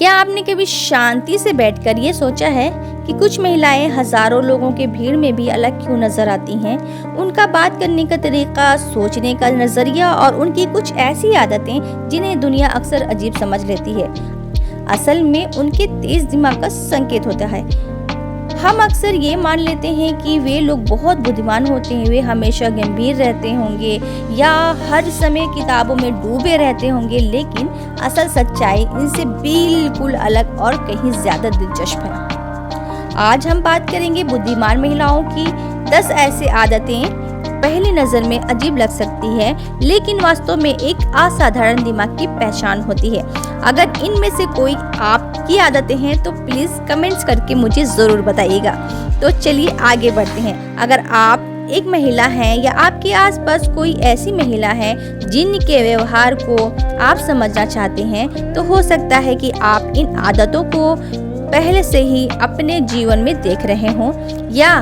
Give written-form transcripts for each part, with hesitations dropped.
क्या आपने कभी शांति से बैठकर ये सोचा है कि कुछ महिलाएं हजारों लोगों के भीड़ में भी अलग क्यों नजर आती हैं? उनका बात करने का तरीका, सोचने का नजरिया और उनकी कुछ ऐसी आदतें जिन्हें दुनिया अक्सर अजीब समझ लेती है, असल में उनके तेज दिमाग का संकेत होता है। हम अक्सर ये मान लेते हैं कि वे लोग बहुत बुद्धिमान होते हैं, वे हमेशा गंभीर रहते होंगे या हर समय किताबों में डूबे रहते होंगे, लेकिन असल सच्चाई इनसे बिल्कुल अलग और कहीं ज्यादा दिलचस्प है। आज हम बात करेंगे बुद्धिमान महिलाओं की 10 ऐसी आदतें पहली नजर में अजीब लग सकती है, लेकिन वास्तव में एक असाधारण दिमाग की पहचान होती है। अगर इनमें से कोई आपकी आदतें हैं तो प्लीज कमेंट्स करके मुझे जरूर बताइएगा। तो चलिए आगे बढ़ते हैं। अगर आप एक महिला हैं या आपके आसपास कोई ऐसी महिला है जिनके व्यवहार को आप समझना चाहते हैं, तो हो सकता है कि आप इन आदतों को पहले से ही अपने जीवन में देख रहे हों या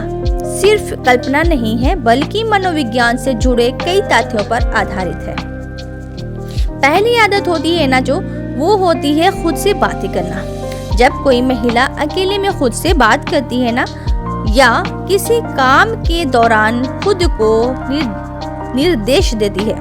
सिर्फ कल्पना नहीं है बल्कि मनोविज्ञान से जुड़े कई तथ्यों पर आधारित है। पहली आदत होती है ना, जो वो होती है खुद से बातें करना। जब कोई महिला अकेले में खुद से बात करती है ना, या किसी काम के दौरान खुद को निर्देश देती है,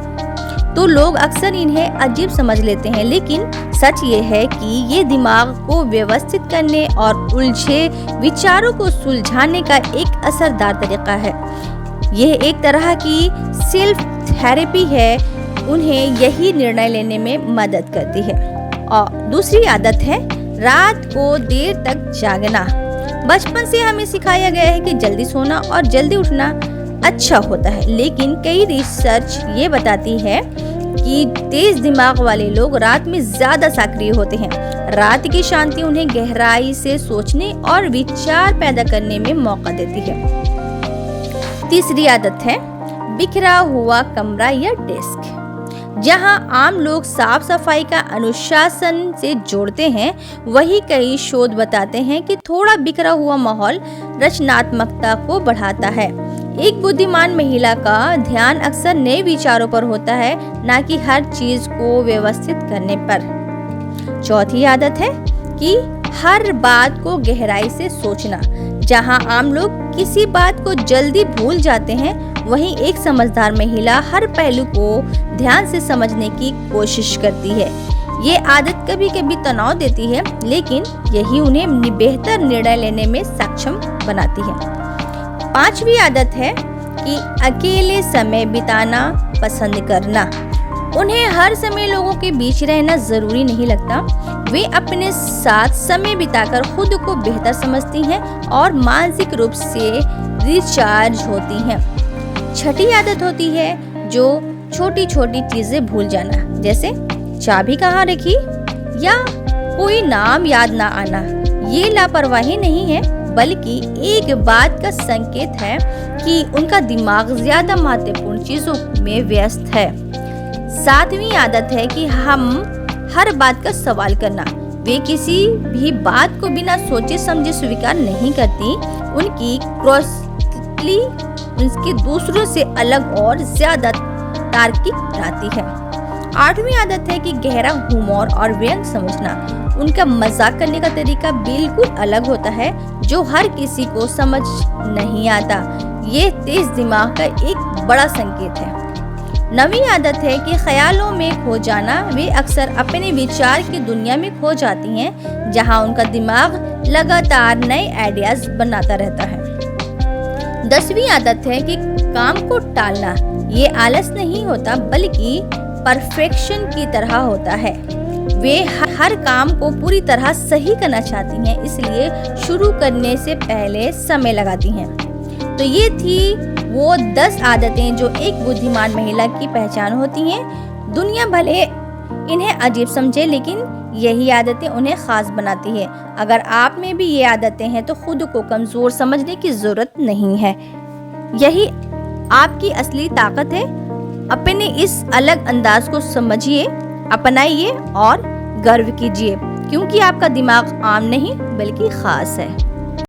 तो लोग अक्सर इन्हें अजीब समझ लेते हैं, लेकिन सच ये है कि ये दिमाग को व्यवस्थित करने और उलझे विचारों को सुलझाने का एक असरदार तरीका है। यह एक तरह की सेल्फ थेरेपी है, उन्हें यही निर्णय लेने में मदद करती है। और दूसरी आदत है रात को देर तक जागना। बचपन से हमें सिखाया गया है कि जल्दी सोना और जल्दी उठना अच्छा होता है, लेकिन कई रिसर्च ये बताती है कि तेज दिमाग वाले लोग रात में ज्यादा सक्रिय होते हैं। रात की शांति उन्हें गहराई से सोचने और विचार पैदा करने में मौका देती है। तीसरी आदत है बिखरा हुआ कमरा या डेस्क। जहां आम लोग साफ सफाई का अनुशासन से जोड़ते हैं, वही कई शोध बताते हैं कि थोड़ा बिखरा हुआ माहौल रचनात्मकता को बढ़ाता है। एक बुद्धिमान महिला का ध्यान अक्सर नए विचारों पर होता है, न कि हर चीज को व्यवस्थित करने पर। चौथी आदत है कि हर बात को गहराई से सोचना। जहां आम लोग किसी बात को जल्दी भूल जाते हैं, वहीं एक समझदार महिला हर पहलू को ध्यान से समझने की कोशिश करती है। ये आदत कभी कभी तनाव देती है, लेकिन यही उन्हें बेहतर निर्णय लेने में सक्षम बनाती है। पांचवी आदत है कि अकेले समय बिताना पसंद करना। उन्हें हर समय लोगों के बीच रहना जरूरी नहीं लगता। वे अपने साथ समय बिताकर खुद को बेहतर समझती हैं और मानसिक रूप से रिचार्ज होती हैं। छठी आदत होती है जो छोटी छोटी चीजें भूल जाना, जैसे चाबी कहाँ रखी या कोई नाम याद ना आना। ये लापरवाही नहीं है, बल्कि एक बात का संकेत है कि उनका दिमाग ज्यादा महत्वपूर्ण चीजों में व्यस्त है। सातवीं आदत है कि हम हर बात का सवाल करना। वे किसी भी बात को बिना सोचे समझे स्वीकार नहीं करती। उनकी क्रोस्टली उनके दूसरों से अलग और ज्यादा तार्किक बनाती है। आठवीं आदत है कि गहरा हुमर और व्यंग समझना। उनका मजाक करने का तरीका बिल्कुल अलग होता है, जो हर किसी को समझ नहीं आता। ये तेज दिमाग का एक बड़ा संकेत है। नवीं आदत है कि ख्यालों में खो जाना। वे अक्सर अपने विचार की दुनिया में खो जाती हैं, जहां उनका दिमाग लगातार नए आइडियाज बनाता रहता है। 10वीं आदत है कि काम को टालना। ये आलस नहीं होता, बल्कि परफेक्शन की तरह होता है। वे हर काम को पूरी तरह सही करना चाहती हैं, इसलिए शुरू करने से पहले समय लगाती हैं। तो ये थी वो 10 आदतें जो एक बुद्धिमान महिला की पहचान होती हैं। दुनिया भले इन्हें अजीब समझे, लेकिन यही आदतें उन्हें खास बनाती है। अगर आप में भी ये आदतें हैं तो खुद को कमजोर समझने की जरूरत नहीं है। यही आपकी असली ताकत है। अपने इस अलग अंदाज को समझिए, अपनाइए और गर्व कीजिए, क्योंकि आपका दिमाग आम नहीं बल्कि खास है।